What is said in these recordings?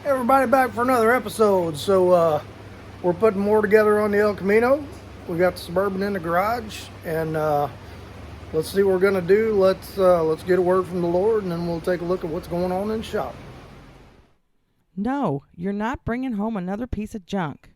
Everybody back for another episode. We're putting more together on the El Camino. We got the Suburban in the garage, and let's see what we're gonna do. Let's get a word from the Lord, and then we'll take a look at what's going on in the shop. No, you're not bringing home another piece of junk.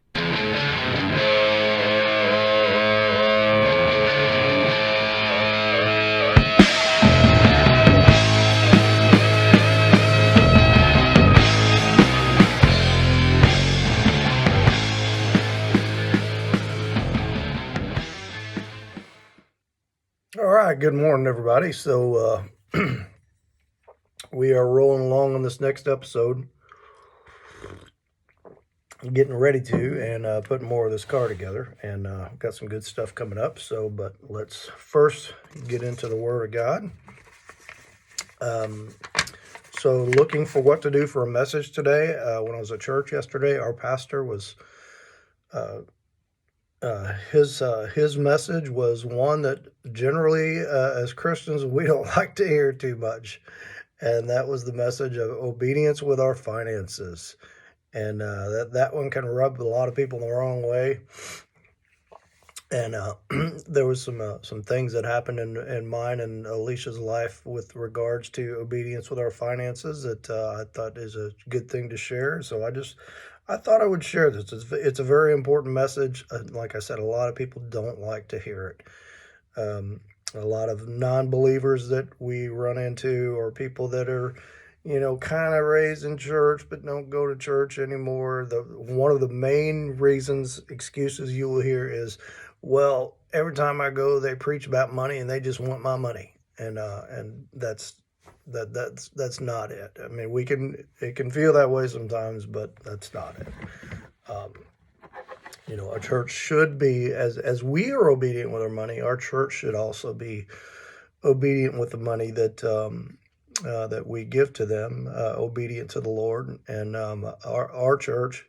All right. Good morning, everybody. We are rolling along on this next episode, getting ready to and putting more of this car together, and got some good stuff coming up. But let's first get into the Word of God. Looking for what to do for a message today. When I was at church yesterday, our pastor was his message was one that generally, as Christians, we don't like to hear too much, and that was the message of obedience with our finances. And that one can rub a lot of people the wrong way. And there was some things that happened in mine and Alicia's life with regards to obedience with our finances that I thought is a good thing to share. So I thought I would share this. It's a very important message. Like I said, a lot of people don't like to hear it. A lot of non-believers that we run into, or people that are, kind of raised in church but don't go to church anymore. One of the main excuses you will hear is, well, every time I go, they preach about money and they just want my money, and that's not it. I mean, it can feel that way sometimes, but that's not it. A church should be, as we are obedient with our money, our church should also be obedient with the money that we give to them, obedient to the Lord. And our church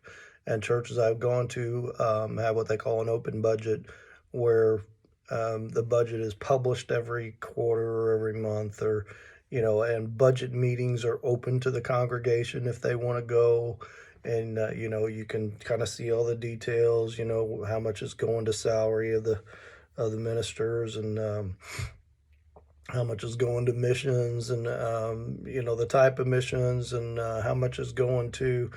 and churches I've gone to have what they call an open budget, where the budget is published every quarter or every month, or and budget meetings are open to the congregation if they want to go. And you can kind of see all the details, how much is going to salary of the ministers, and how much is going to missions, and the type of missions, and how much is going to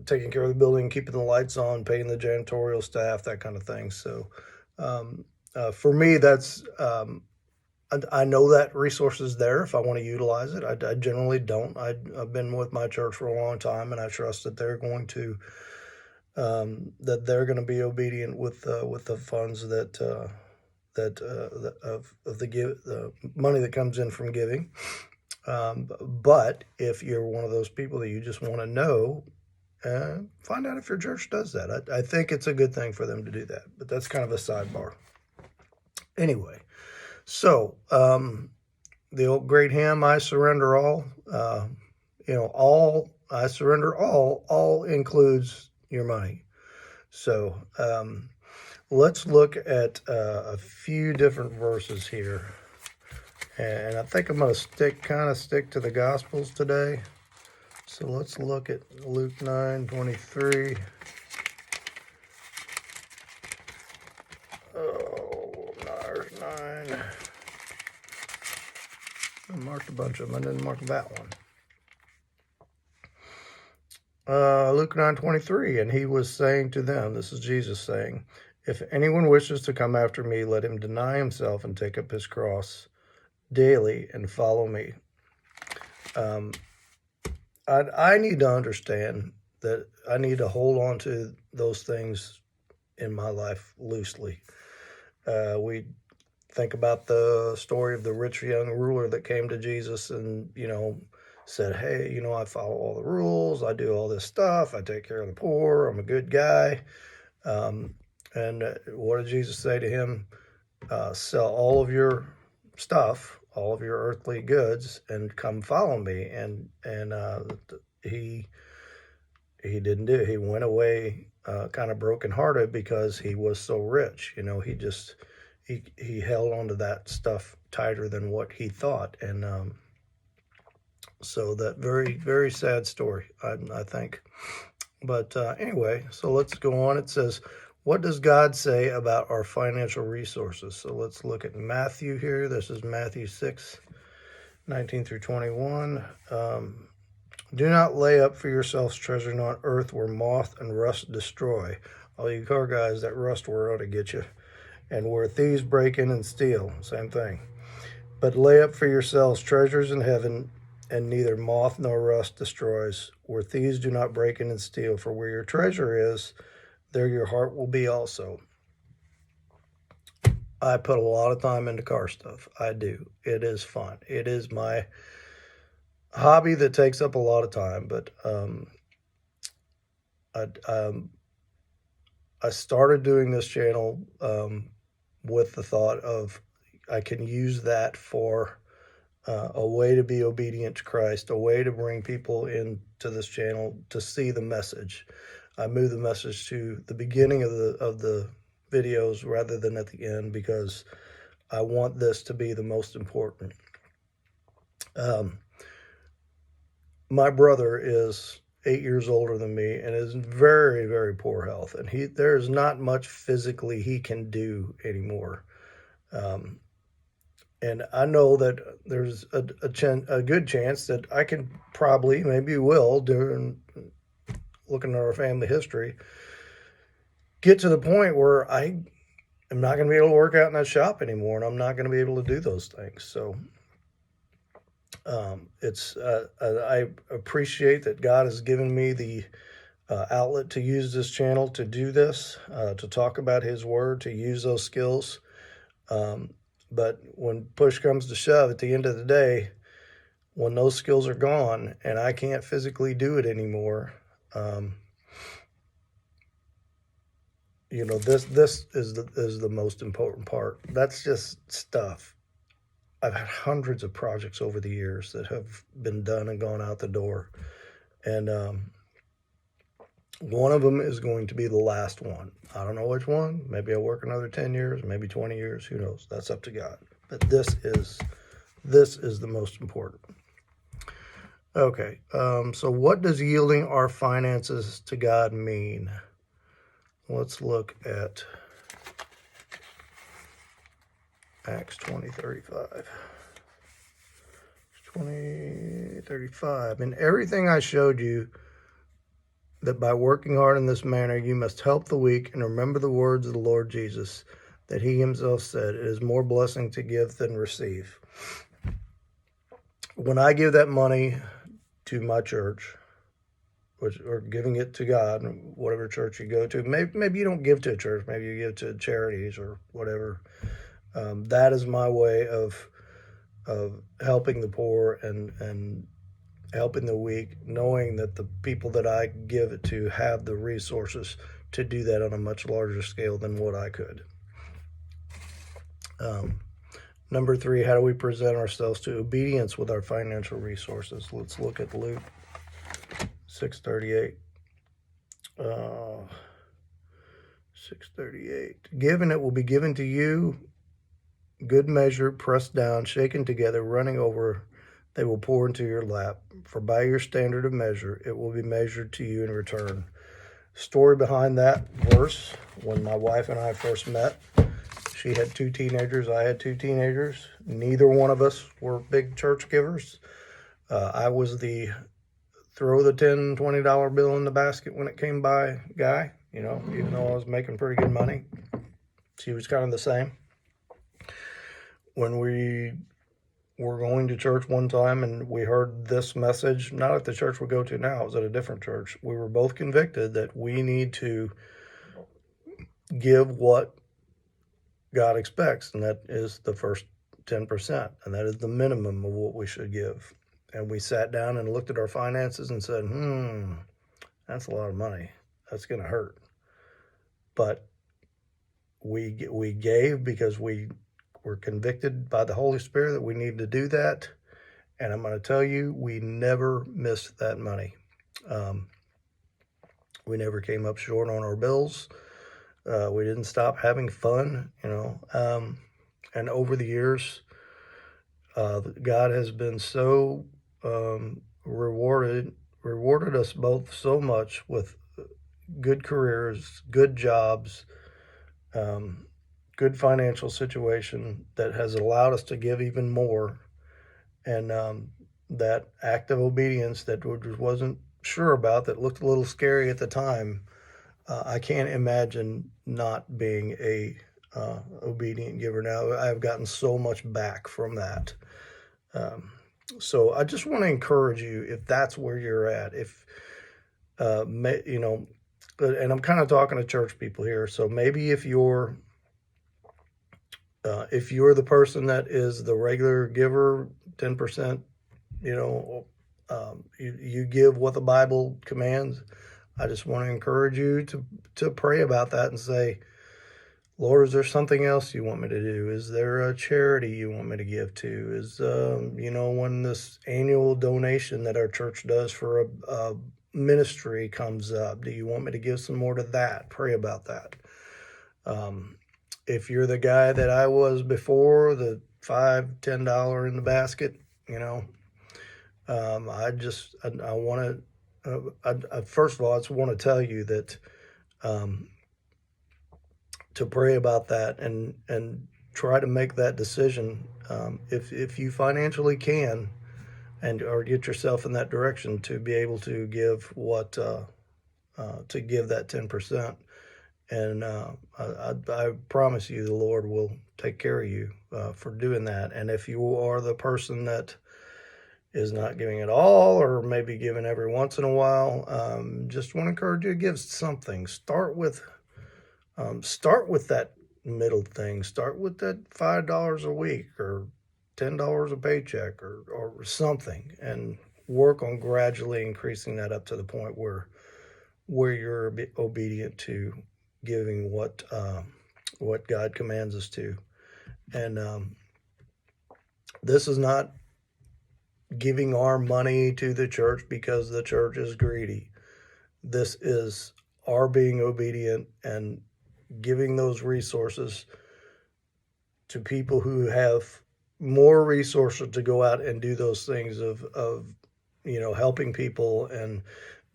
taking care of the building, keeping the lights on, paying the janitorial staff, that kind of thing. So for me, that's I know that resource is there if I want to utilize it. I generally don't. I've been with my church for a long time, and I trust that they're going to be obedient with the funds that the money that comes in from giving. But if you're one of those people that you just want to know, find out if your church does that. I think it's a good thing for them to do that, but that's kind of a sidebar. Anyway, so the old great hymn, I surrender all, I surrender all includes your money. So let's look at a few different verses here. And I think I'm going to stick to the Gospels today. So let's look at Luke 9:23. There's 9. I marked a bunch of them. I didn't mark that one. Luke 9:23, and he was saying to them, this is Jesus saying, if anyone wishes to come after me, let him deny himself and take up his cross daily and follow me. I need to understand that I need to hold on to those things in my life loosely. We think about the story of the rich young ruler that came to Jesus and, said, hey, I follow all the rules. I do all this stuff. I take care of the poor. I'm a good guy. And what did Jesus say to him? Sell all of your stuff, all of your earthly goods, and come follow me. And he didn't do it. He went away kind of brokenhearted because he was so rich. He held on to that stuff tighter than what he thought. And So that very, very sad story, I think. But anyway, so let's go on. It says, what does God say about our financial resources? So let's look at Matthew here. This is Matthew 6:19 through 21. Do not lay up for yourselves treasure on earth where moth and rust destroy. All you car guys, that rust word ought to get you. And where thieves break in and steal. Same thing. But lay up for yourselves treasures in heaven, and neither moth nor rust destroys, where thieves do not break in and steal. For where your treasure is, there your heart will be also. I put a lot of time into car stuff. I do. It is fun. It is my hobby that takes up a lot of time. But I started doing this channel with the thought of I can use that for a way to be obedient to Christ, a way to bring people into this channel to see the message. I move the message to the beginning of the videos rather than at the end because I want this to be the most important. My brother is 8 years older than me and is in very, very poor health, and there's not much physically he can do anymore. And I know that there's a good chance that I can probably, maybe will, during looking at our family history, get to the point where I am not going to be able to work out in that shop anymore, and I'm not going to be able to do those things. So I appreciate that God has given me the outlet to use this channel to do this, to talk about His Word, to use those skills. But when push comes to shove, at the end of the day, when those skills are gone and I can't physically do it anymore, this is the most important part. That's just stuff. I've had hundreds of projects over the years that have been done and gone out the door, and one of them is going to be the last one. I don't know which one. Maybe I'll work another 10 years, maybe 20 years. Who knows? That's up to God. But this is the most important. Okay, so what does yielding our finances to God mean? Let's look at Acts 20:35. 20:35. In everything I showed you, that by working hard in this manner you must help the weak, and remember the words of the Lord Jesus, that He Himself said, it is more blessing to give than receive. When I give that money to my church, or giving it to God, whatever church you go to, maybe you don't give to a church, maybe you give to charities or whatever. That is my way of helping the poor and helping the weak, knowing that the people that I give it to have the resources to do that on a much larger scale than what I could. Number 3, how do we present ourselves to obedience with our financial resources? Let's look at Luke 6:38. 6:38. Given it will be given to you, good measure, pressed down, shaken together, running over, they will pour into your lap. For by your standard of measure, it will be measured to you in return. Story behind that verse, when my wife and I first met, she had 2 teenagers, I had 2 teenagers. Neither one of us were big church givers. I was the throw the $10, $20 bill in the basket when it came by guy, even though I was making pretty good money. She was kind of the same. When we were going to church one time and we heard this message, not at the church we go to now, it was at a different church, we were both convicted that we need to give what God expects, and that is the first 10%, and that is the minimum of what we should give. And we sat down and looked at our finances and said, that's a lot of money. That's going to hurt. But we gave because we were convicted by the Holy Spirit that we needed to do that. And I'm going to tell you, we never missed that money. We never came up short on our bills. We didn't stop having fun, and over the years, God has been so rewarded us both so much with good careers, good jobs, um, good financial situation that has allowed us to give even more. And that act of obedience that we just wasn't sure about, that looked a little scary at the time, I can't imagine not being a obedient giver now. I've gotten so much back from that. Um, so I just want to encourage you, if that's where you're at, if you know, and I'm kind of talking to church people here. So maybe if you're the person that is the regular giver, 10%, you give what the Bible commands. I just want to encourage you to pray about that and say, Lord, is there something else you want me to do? Is there a charity you want me to give to? Is when this annual donation that our church does for a ministry comes up, do you want me to give some more to that? Pray about that. If you're the guy that I was before, the $5, $10 in the basket, I want to. First of all, I just want to tell you that to pray about that and try to make that decision. If you financially can, or get yourself in that direction to be able to give to give that 10%. And I promise you, the Lord will take care of you for doing that. And if you are the person that is not giving at all, or maybe giving every once in a while, just want to encourage you to give something. Start with that middle thing. Start with that $5 a week or $10 a paycheck or something, and work on gradually increasing that up to the point where you're obedient to giving what God commands us to. And this is not giving our money to the church because the church is greedy. This is our being obedient and giving those resources to people who have more resources to go out and do those things of helping people and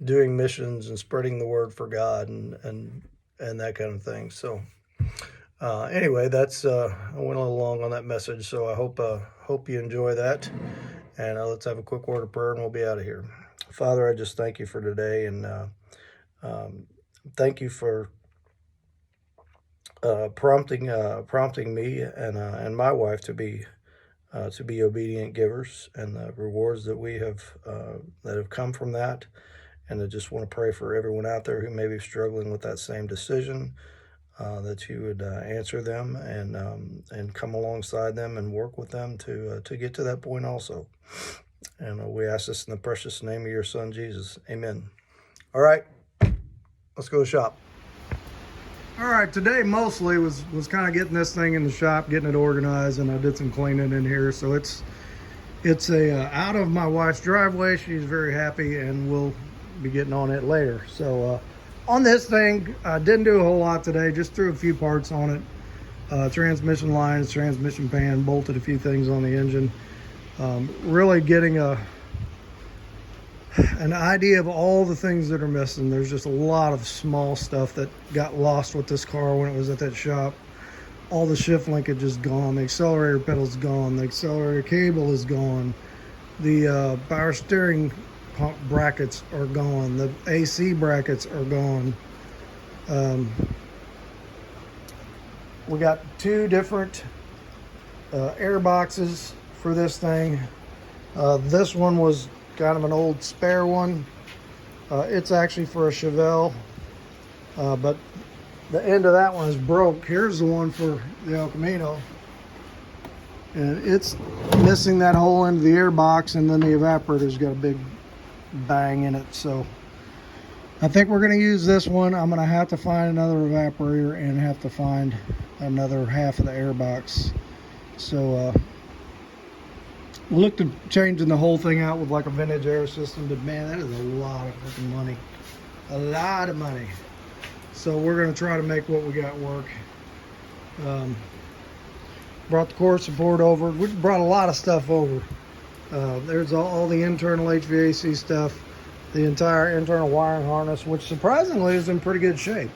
doing missions and spreading the word for God and that kind of thing. So anyway, that's I went a little long on that message, so I hope you enjoy that. And let's have a quick word of prayer and we'll be out of here. Father, I just thank you for today, and thank you for prompting me and my wife to be obedient givers, and the rewards that we have that have come from that. And I just want to pray for everyone out there who may be struggling with that same decision, that you would answer them and come alongside them and work with them to get to that point also. And we ask this in the precious name of your Son, Jesus. Amen. All right, let's go shop. All right, today mostly was kind of getting this thing in the shop, getting it organized, and I did some cleaning in here. So it's out of my wife's driveway. She's very happy, and we'll be getting on it later. So on this thing, I didn't do a whole lot today, just threw a few parts on it. Transmission lines, transmission pan, bolted a few things on the engine. Really getting an idea of all the things that are missing. There's just a lot of small stuff that got lost with this car when it was at that shop. All the shift linkage is gone. The accelerator pedal's gone. The accelerator cable is gone. The power steering pump brackets are gone. The AC brackets are gone. We got two different air boxes for this thing. This one was kind of an old spare one. It's actually for a Chevelle, but the end of that one is broke. Here's the one for the Camino, and it's missing that whole end of the air box, and then the evaporator's got a big bang in it. So I think we're going to use this one. I'm going to have to find another evaporator and have to find another half of the air box. So we'll look to changing the whole thing out with like a vintage air system, but man, that is a lot of freaking money. A lot of money. So we're going to try to make what we got work. Brought the cord support over. We brought a lot of stuff over. There's all the internal HVAC stuff, the entire internal wiring harness, which surprisingly is in pretty good shape.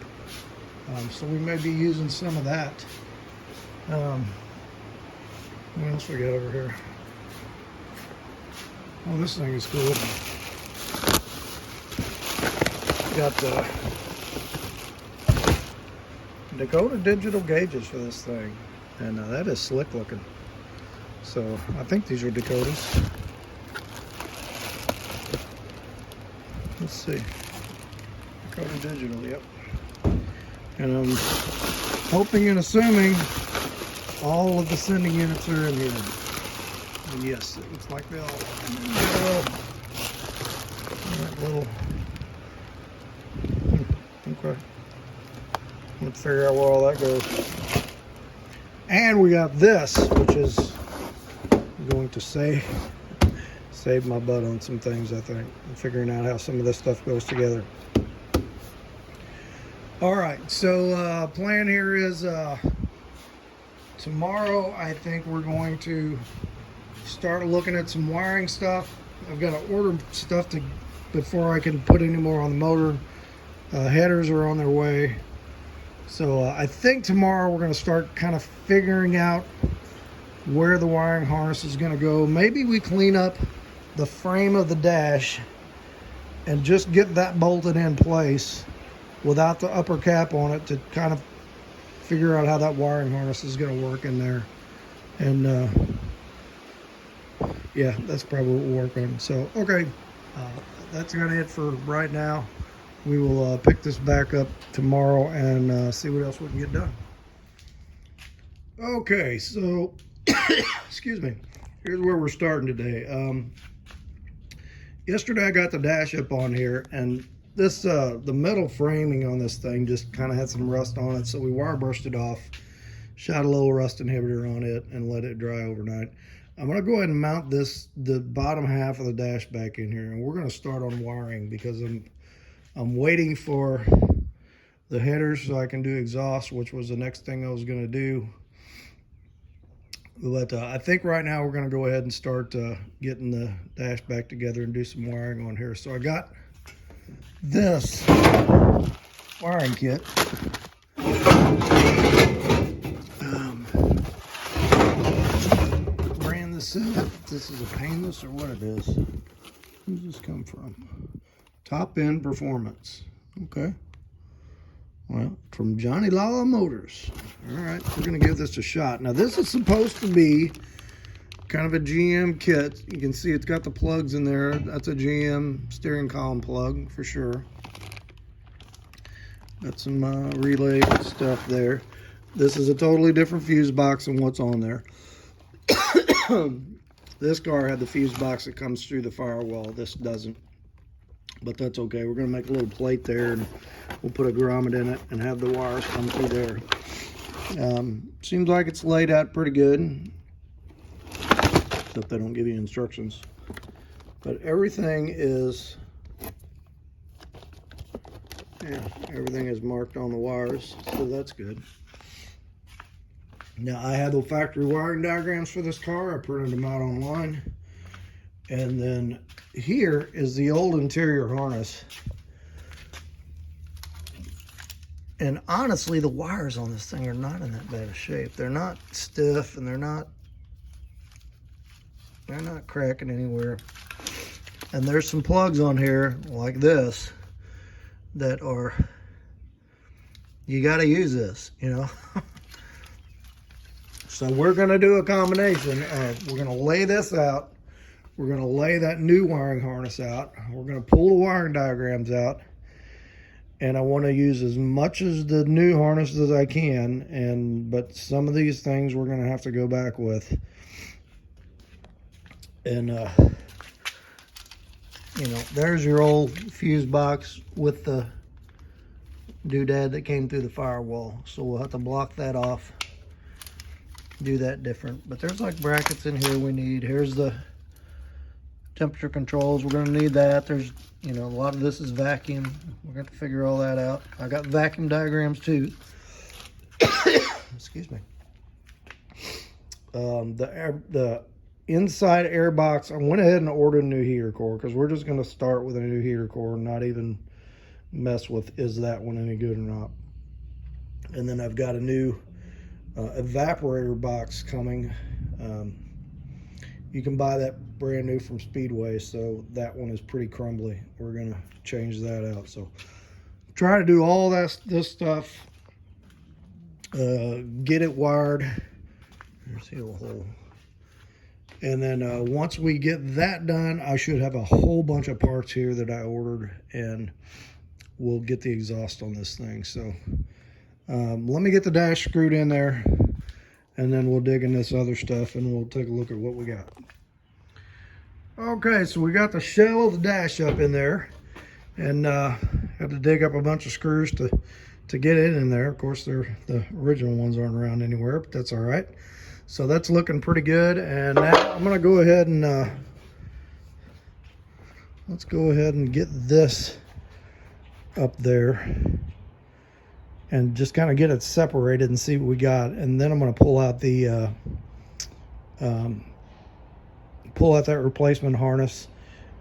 So we may be using some of that. What else we got over here? Oh, this thing is cool. Got the Dakota digital gauges for this thing, and that is slick looking. So I think these are Dakotas. Let's see. Dakota digital, yep. And I'm hoping and assuming all of the sending units are in here. And yes, it looks like they all are. Little. Okay. Let's figure out where all that goes. And we got this, which is going to save my butt on some things, I think. I'm figuring out how some of this stuff goes together. All right, so plan here is tomorrow I think we're going to start looking at some wiring stuff. I've got to order stuff before I can put any more on the motor. Headers are on their way. So I think tomorrow we're going to start kind of figuring out where the wiring harness is going to go. Maybe we clean up the frame of the dash and just get that bolted in place without the upper cap on it to kind of figure out how that wiring harness is going to work in there. And yeah, that's probably what we'll work on. So, okay, that's kind of it for right now. We will pick this back up tomorrow and see what else we can get done. Okay, so, excuse me, here's where we're starting today. Yesterday I got the dash up on here, and this the metal framing on this thing just kind of had some rust on it, so we wire brushed it off, shot a little rust inhibitor on it, and let it dry overnight. I'm going to go ahead and mount the bottom half of the dash back in here, and we're going to start on wiring because I'm waiting for the headers so I can do exhaust, which was the next thing I was going to do. But I think right now we're going to go ahead and start getting the dash back together and do some wiring on here. So I got this wiring kit. Brand this is. This is a painless or what it is. Who's this come from? Top End Performance. Okay. Well, from Johnny Lala Motors. All right, we're going to give this a shot. Now, this is supposed to be kind of a GM kit. You can see it's got the plugs in there. That's a GM steering column plug for sure. Got some relay stuff there. This is a totally different fuse box than what's on there. This car had the fuse box that comes through the firewall. This doesn't. But that's okay. We're going to make a little plate there, and we'll put a grommet in it and have the wires come through there. Seems like it's laid out pretty good, except they don't give you instructions. But everything is, yeah, everything is marked on the wires, so that's good. Now, I had the factory wiring diagrams for this car. I printed them out online. And then here is the old interior harness. And honestly, the wires on this thing are not in that bad of shape. They're not stiff, and they're not cracking anywhere. And there's some plugs on here like this that are, you got to use this, you know. So we're going to do a combination of, we're going to lay this out. We're going to lay that new wiring harness out. We're going to pull the wiring diagrams out. And I want to use as much of the new harness as I can. But some of these things we're going to have to go back with. And, you know, there's your old fuse box with the doodad that came through the firewall. So we'll have to block that off. Do that different. But there's like brackets in here we need. Here's the temperature controls. We're going to need that. There's, you know, a lot of this is vacuum. We're going to figure all that out. I got vacuum diagrams too. Excuse me. The inside air box. I went ahead and ordered a new heater core because we're just going to start with a new heater core and not even mess with is that one any good or not. And then I've got a new evaporator box coming. You can buy that brand new from Speedway, so that one is pretty crumbly. We're going to change that out. So try to do all this stuff, get it wired. There's the little hole. And then once we get that done, I should have a whole bunch of parts here that I ordered, and we'll get the exhaust on this thing. So let me get the dash screwed in there, and then we'll dig in this other stuff and we'll take a look at what we got. Okay, so we got the shell of the dash up in there, and had to dig up a bunch of screws to get it in there. Of course, the original ones aren't around anywhere, but that's all right. So that's looking pretty good, and now I'm gonna go ahead and let's go ahead and get this up there and just kind of get it separated and see what we got. And then I'm going to pull out the that replacement harness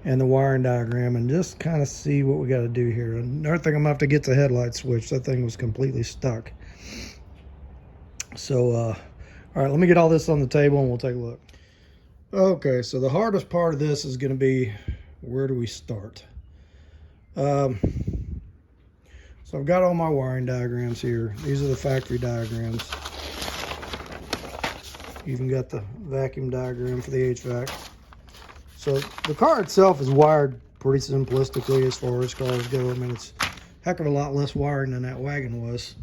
and the wiring diagram and just kind of see what we got to do here. Another thing, I'm going to have to get the headlight switch. That thing was completely stuck. So all right, let me get all this on the table and we'll take a look. Okay, so the hardest part of this is going to be, where do we start? So I've got all my wiring diagrams here. These are the factory diagrams. Even got the vacuum diagram for the HVAC. So the car itself is wired pretty simplistically as far as cars go. I mean, it's a heck of a lot less wiring than that wagon was.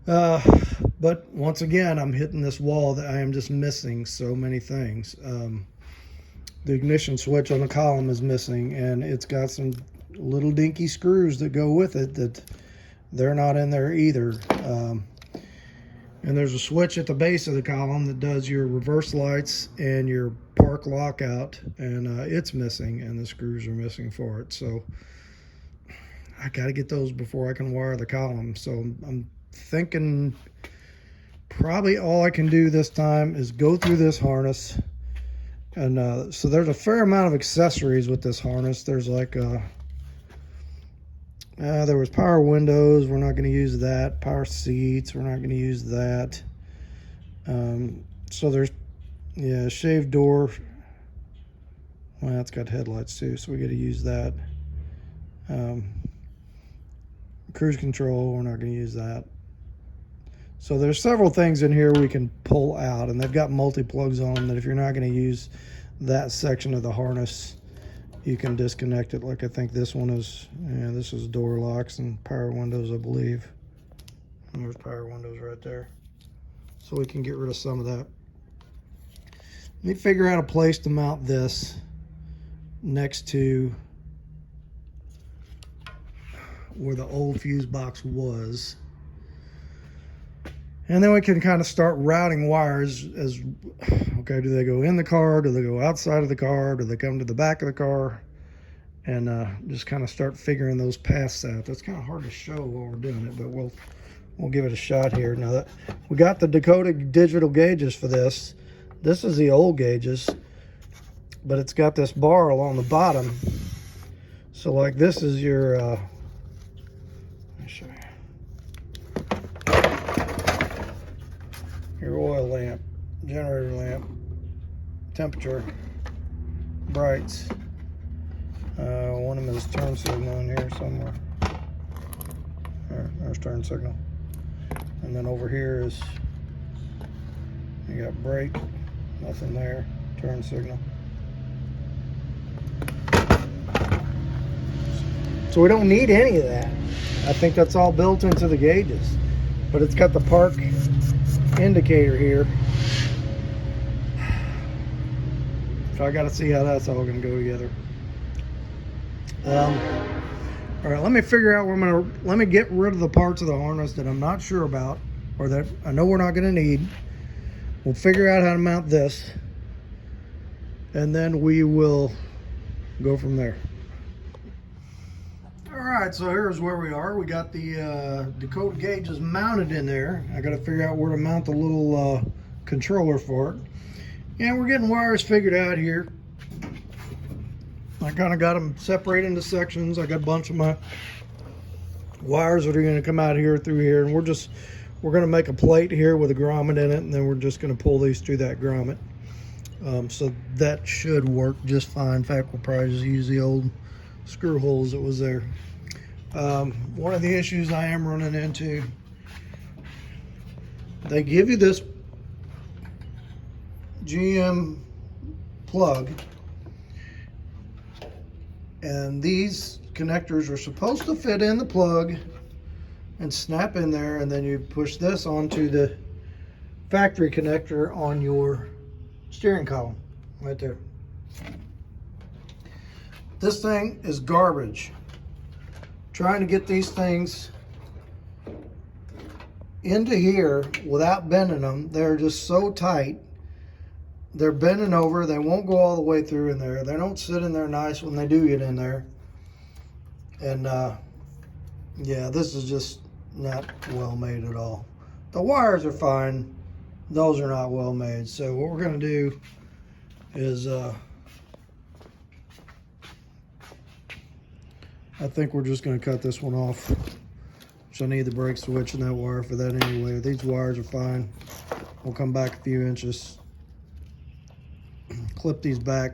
But once again, I'm hitting this wall that I am just missing so many things. The ignition switch on the column is missing, and it's got some little dinky screws that go with it that they're not in there either. And there's a switch at the base of the column that does your reverse lights and your park lockout, and it's missing, and the screws are missing for it. So I got to get those before I can wire the column. So I'm thinking probably all I can do this time is go through this harness. And so there's a fair amount of accessories with this harness. There's like there was power windows, we're not going to use that. Power seats, we're not going to use that. So there's, yeah, shaved door. Well, that's got headlights too, so we got to use that. Cruise control, we're not going to use that. So there's several things in here we can pull out, and they've got multi-plugs on them that if you're not going to use that section of the harness, you can disconnect it. Like I think this one is, yeah, this is door locks and power windows, I believe. And there's power windows right there. So we can get rid of some of that. Let me figure out a place to mount this next to where the old fuse box was. And then we can kind of start routing wires as, okay, do they go in the car? Do they go outside of the car? Do they come to the back of the car? And just kind of start figuring those paths out. That's kind of hard to show while we're doing it, but we'll give it a shot here. Now that we got the Dakota digital gauges for this. This is the old gauges, but it's got this bar along the bottom. So like this is your, let me show you. Your oil lamp, generator lamp, temperature, brights. One of them is turn signal in here somewhere. There's turn signal. And then over here is, you got brake, nothing there, turn signal. So we don't need any of that. I think that's all built into the gauges. But it's got the park indicator here. So I got to see how that's all going to go together. All right, let me figure out where I'm going to, let me get rid of the parts of the harness that I'm not sure about, or that I know we're not going to need. We'll figure out how to mount this, and then we will go from there. All right, so here's where we are. We got the Dakota gauges mounted in there. I got to figure out where to mount the little controller for it. And we're getting wires figured out here. I kind of got them separated into sections. I got a bunch of my wires that are going to come out here through here, and we're going to make a plate here with a grommet in it, and then we're just going to pull these through that grommet. So that should work just fine. In fact, we'll probably just use the old screw holes that was there. One of the issues I am running into, they give you this GM plug, and these connectors are supposed to fit in the plug and snap in there, and then you push this onto the factory connector on your steering column right there. This thing is garbage. Trying to get these things into here without bending them, they're just so tight. They're bending over. They won't go all the way through in there. They don't sit in there nice when they do get in there. And yeah, this is just not well made at all. The wires are fine. Those are not well made. So what we're going to do is I think we're just going to cut this one off. Which I need the brake switch and that wire for that anyway. These wires are fine. We'll come back a few inches, clip these back,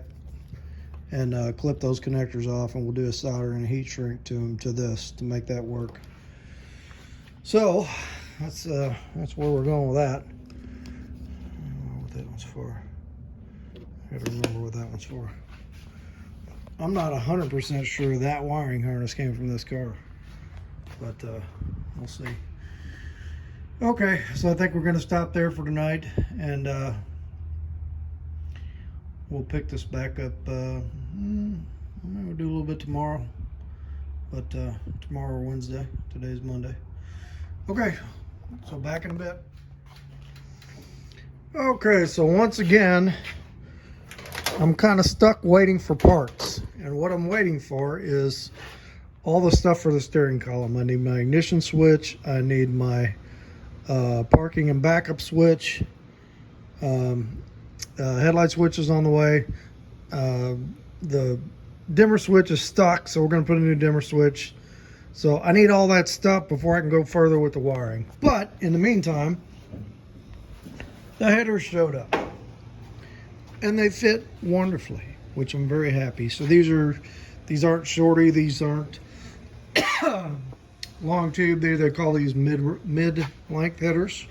and clip those connectors off, and we'll do a solder and a heat shrink to them to this to make that work. So that's where we're going with that. I don't know what that one's for. I gotta remember what that one's for. I'm not 100% sure that wiring harness came from this car, but we'll see. Okay, so I think we're gonna stop there for tonight, and we'll pick this back up. We'll do a little bit tomorrow, but tomorrow or Wednesday. Today's Monday. Okay, so back in a bit. Okay, so once again, I'm kind of stuck waiting for parts, and what I'm waiting for is all the stuff for the steering column. I need my ignition switch. I need my parking and backup switch. Headlight switch is on the way. The dimmer switch is stuck, so we're going to put a new dimmer switch. So I need all that stuff before I can go further with the wiring. But in the meantime, the headers showed up, and they fit wonderfully, which I'm very happy. So these aren't shorty. These aren't long tube. They call these mid-length headers.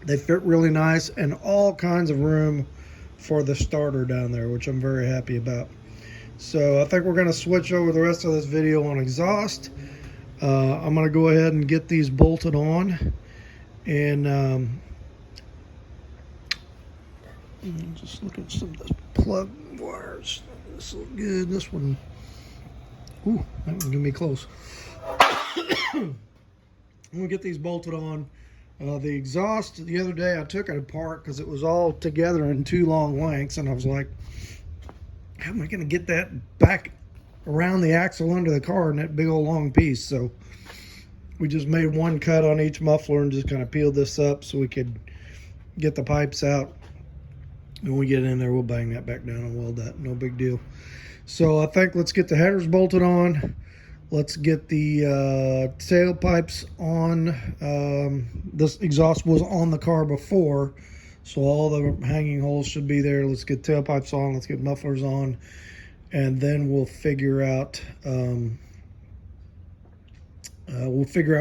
They fit really nice, and all kinds of room for the starter down there, which I'm very happy about. So I think we're going to switch over the rest of this video on exhaust. I'm going to go ahead and get these bolted on, and just look at some of the plug wires. This looks good. This one, ooh, that one's gonna be close. I'm gonna get these bolted on. The exhaust, the other day I took it apart because it was all together in two long lengths, and I was like, how am I gonna get that back around the axle under the car in that big old long piece? So we just made one cut on each muffler and just kind of peeled this up so we could get the pipes out. When we get in there, we'll bang that back down and weld that. No big deal. So I think let's get the headers bolted on. Let's get the tailpipes on. This exhaust was on the car before, so all the hanging holes should be there. Let's get tailpipes on. Let's get mufflers on, and then we'll figure out what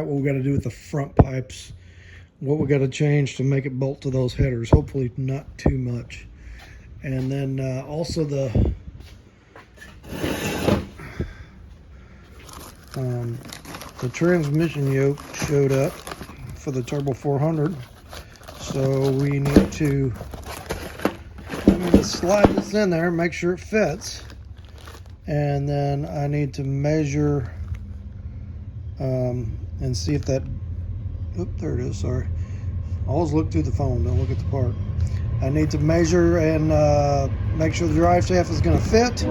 we got to do with the front pipes. What we got to change to make it bolt to those headers. Hopefully not too much. And then also the transmission yoke showed up for the Turbo 400. So we need to slide this in there, make sure it fits. And then I need to measure and see if that, oop, there it is, sorry. Always look through the phone, don't look at the part. I need to measure and make sure the drive shaft is going to fit.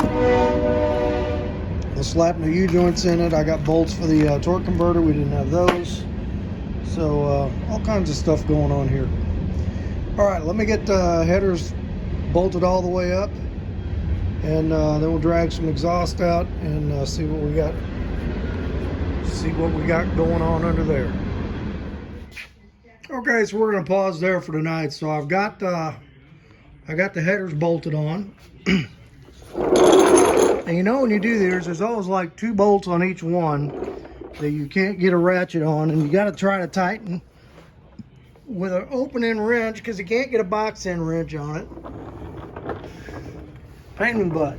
We'll slap new U-joints in it. I got bolts for the torque converter. We didn't have those. So all kinds of stuff going on here. All right, let me get headers bolted all the way up, and then we'll drag some exhaust out and see what we got. See what we got going on under there. Okay, so we're gonna pause there for tonight. So I got the headers bolted on. And you know, when you do these, there's always like 2 bolts on each one that you can't get a ratchet on, and you got to try to tighten with an open-end wrench because you can't get a box-end wrench on it. Pain in the butt.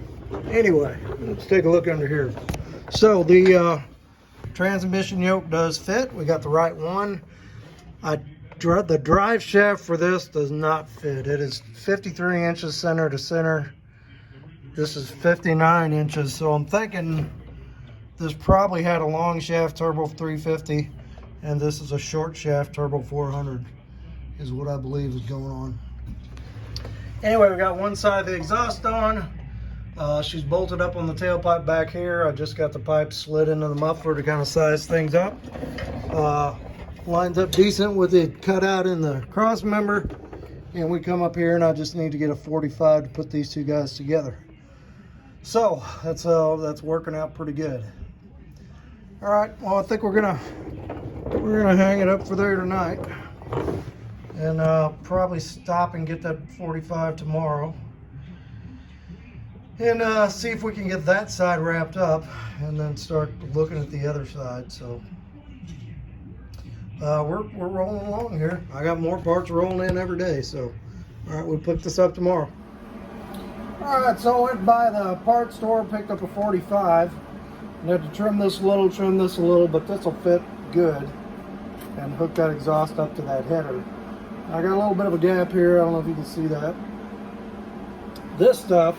Anyway, let's take a look under here. So the transmission yoke does fit. We got the right one. The drive shaft for this does not fit. It is 53 inches center to center. This is 59 inches, so I'm thinking this probably had a long shaft turbo 350, and this is a short shaft turbo 400, is what I believe is going on. Anyway, we got one side of the exhaust on. She's bolted up on the tailpipe back here. I just got the pipe slid into the muffler to kind of size things up. Lines up decent with it cut out in the cross member, and we come up here and I just need to get a 45 to put these two guys together. So that's working out pretty good. All right, well, I think we're gonna hang it up for there tonight, and probably stop and get that 45 tomorrow, and see if we can get that side wrapped up, and then start looking at the other side. So we're rolling along here. I got more parts rolling in every day. So all right, we'll pick this up tomorrow. All right, so I went by the parts store, picked up a 45. I had to trim this a little, but this will fit good, and hook that exhaust up to that header. I got a little bit of a gap here. I don't know if you can see that. This stuff,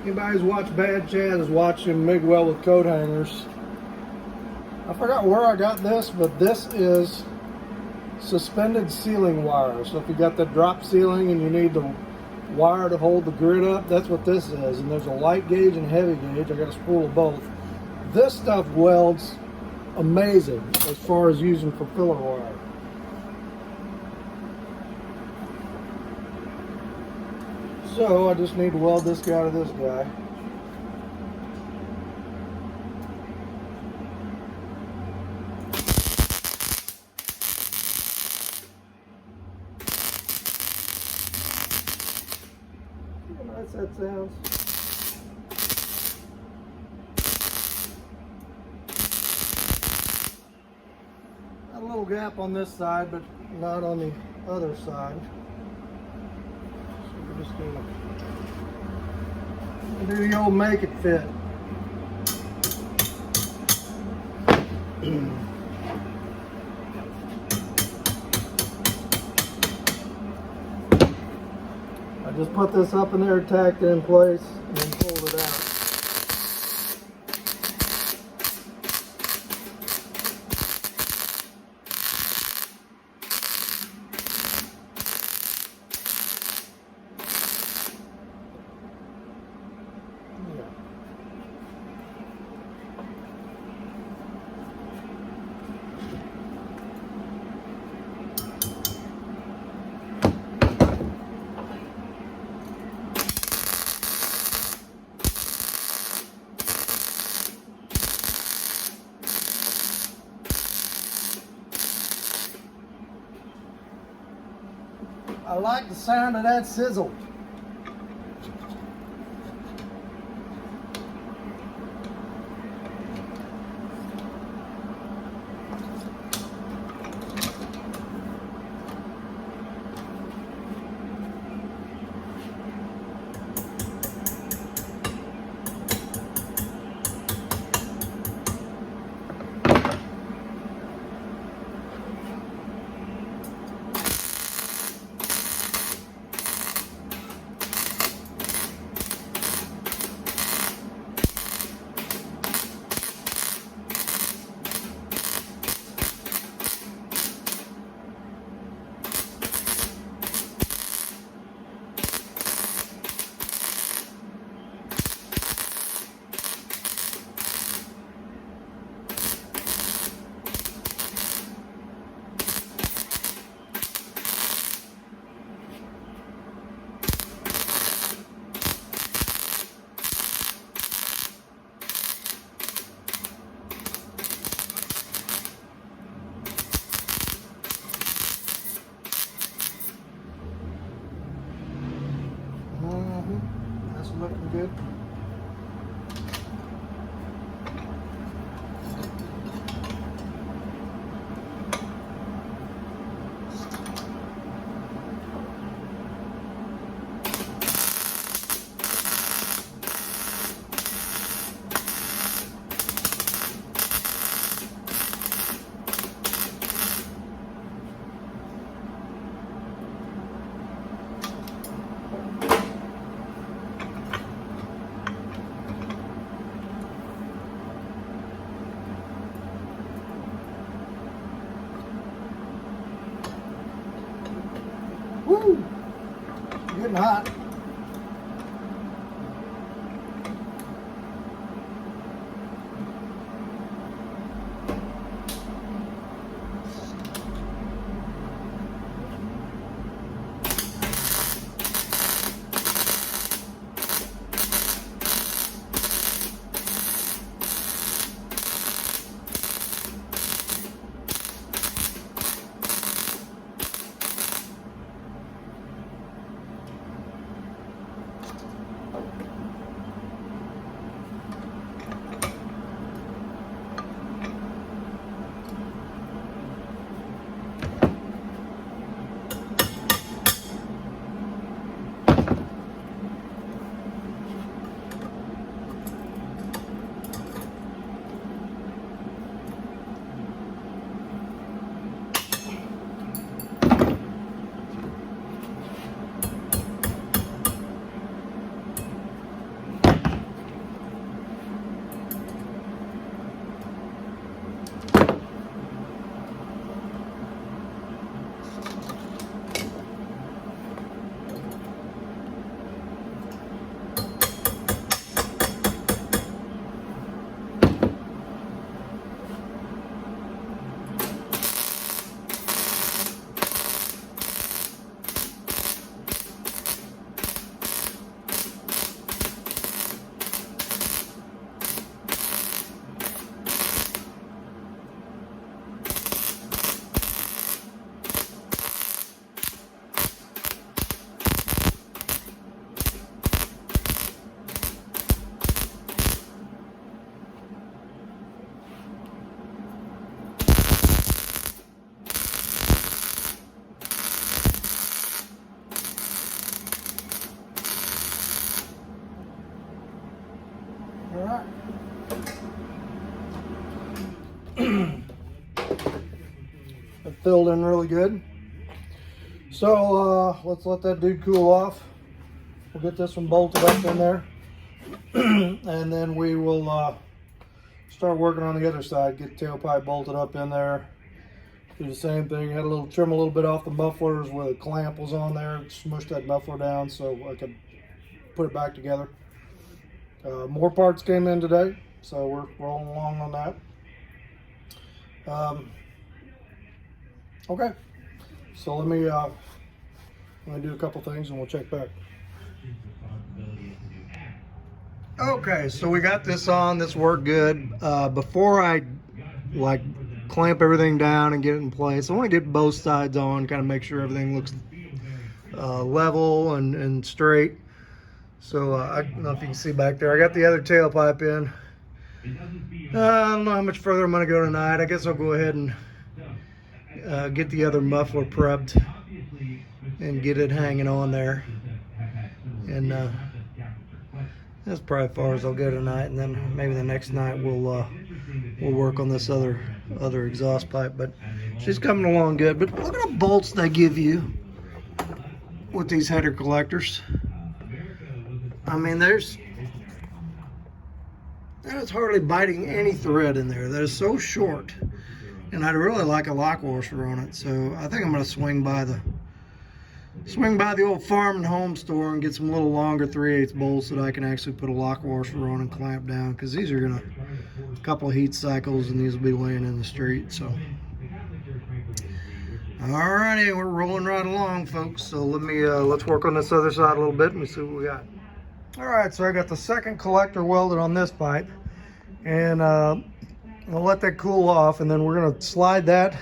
anybody who's watched Bad Chad is watching MIG weld with coat hangers. I forgot where I got this, but this is suspended ceiling wire. So if you got the drop ceiling and you need the wire to hold the grid up, that's what this is. And there's a light gauge and heavy gauge. I got a spool of both. This stuff welds amazing as far as using for filler wire. So I just need to weld this guy to this guy. Nice that sounds. Got a little gap on this side, but not on the other side. So we're just gonna do the old make it fit. I just put this up in there, tacked it in place, and then pulled it out. I like the sound of that sizzle. Woo! Getting hot. All right. It filled in really good. So let's let that dude cool off. We'll get this one bolted up in there. And then we will start working on the other side. Get the tailpipe bolted up in there. Do the same thing. Had a little trim a little bit off the mufflers where the clamp was on there. Smushed that muffler down so I could put it back together. More parts came in today, so we're rolling along on that. Okay, so let me do a couple things and we'll check back. Okay, so we got this on. This worked good. Before I clamp everything down and get it in place, I want to get both sides on, kind of make sure everything looks level and straight. So I don't know if you can see back there. I got the other tailpipe in. I don't know how much further I'm going to go tonight. I guess I'll go ahead and get the other muffler prepped and get it hanging on there. And that's probably as far as I'll go tonight. And then maybe the next night we'll work on this other exhaust pipe. But she's coming along good. But look at the bolts they give you with these header collectors. I mean, that is hardly biting any thread in there. That is so short. And I'd really like a lock washer on it. So I think I'm going to swing by the old farm and home store and get some little longer 3/8 bolts that I can actually put a lock washer on and clamp down, because these are a couple of heat cycles and these will be laying in the street. So alrighty, we're rolling right along, folks. So let's work on this other side a little bit and we see what we got. Alright, so I got the second collector welded on this pipe, and I'll let that cool off, and then we're going to slide that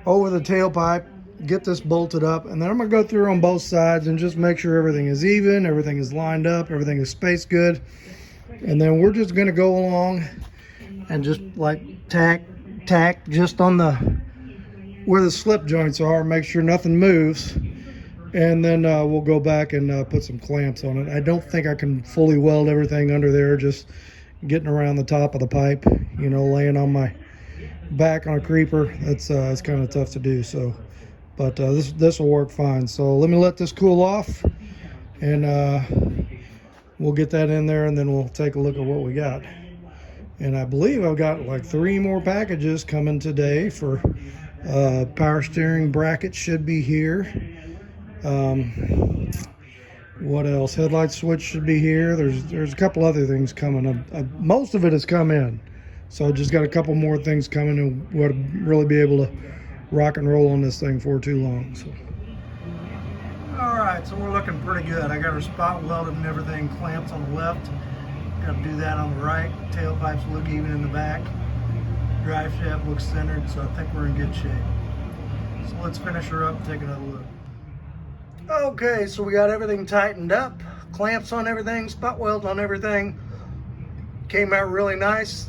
over the tailpipe, get this bolted up, and then I'm going to go through on both sides and just make sure everything is even, everything is lined up, everything is spaced good. And then we're just going to go along and just like tack just on where the slip joints are, make sure nothing moves. And then we'll go back and put some clamps on it. I don't think I can fully weld everything under there, just getting around the top of the pipe, laying on my back on a creeper. It's kind of tough to do. So, but this will work fine. So let me let this cool off, and we'll get that in there, and then we'll take a look at what we got. And I believe I've got like 3 more packages coming today for power steering brackets. Should be here. What else? Headlight switch should be here. There's a couple other things coming. Most of it has come in, so just got a couple more things coming, and we'll really be able to rock and roll on this thing for too long. So. All right, so we're looking pretty good. I got our spot welded and everything. Clamps on the left. Got to do that on the right. Tailpipes look even in the back. Drive shaft looks centered, so I think we're in good shape. So let's finish her up and take another look. Okay, so we got everything tightened up, clamps on everything, spot weld on everything. Came out really nice.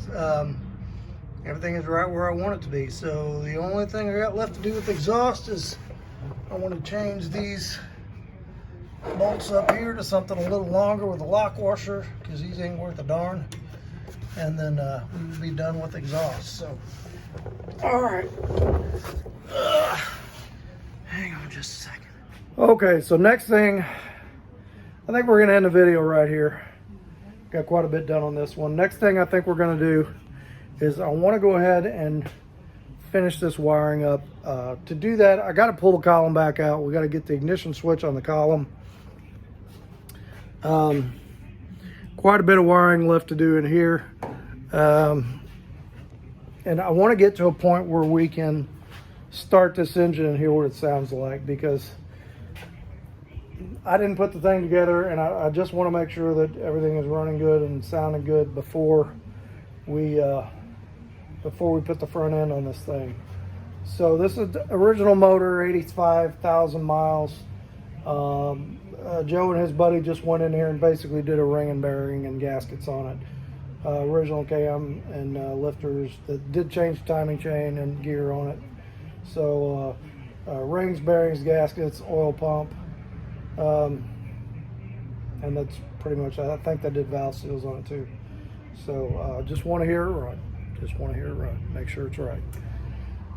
Everything is right where I want it to be. So the only thing I got left to do with the exhaust is I want to change these bolts up here to something a little longer with a lock washer, because these ain't worth a darn. And then we'll be done with exhaust. So, all right. Hang on just a second. Okay, so next thing, I think we're going to end the video right here. Got quite a bit done on this one. Next thing I think we're going to do is I want to go ahead and finish this wiring up. To do that, I got to pull the column back out. We got to get the ignition switch on the column. Quite a bit of wiring left to do in here. And I want to get to a point where we can start this engine and hear what it sounds like, because I didn't put the thing together, and I just want to make sure that everything is running good and sounding good before we put the front end on this thing. So this is the original motor, 85,000 miles. Joe and his buddy just went in here and basically did a ring and bearing and gaskets on it. Original cam and lifters that did change timing chain and gear on it. So rings, bearings, gaskets, oil pump. And that's pretty much, I think they did valve seals on it too. So just want to hear it run. Just want to hear it run. Make sure it's right.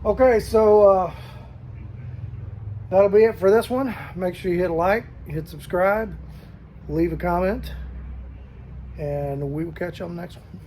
Okay, so that'll be it for this one. Make sure you hit like, hit subscribe, leave a comment, and we will catch you on the next one.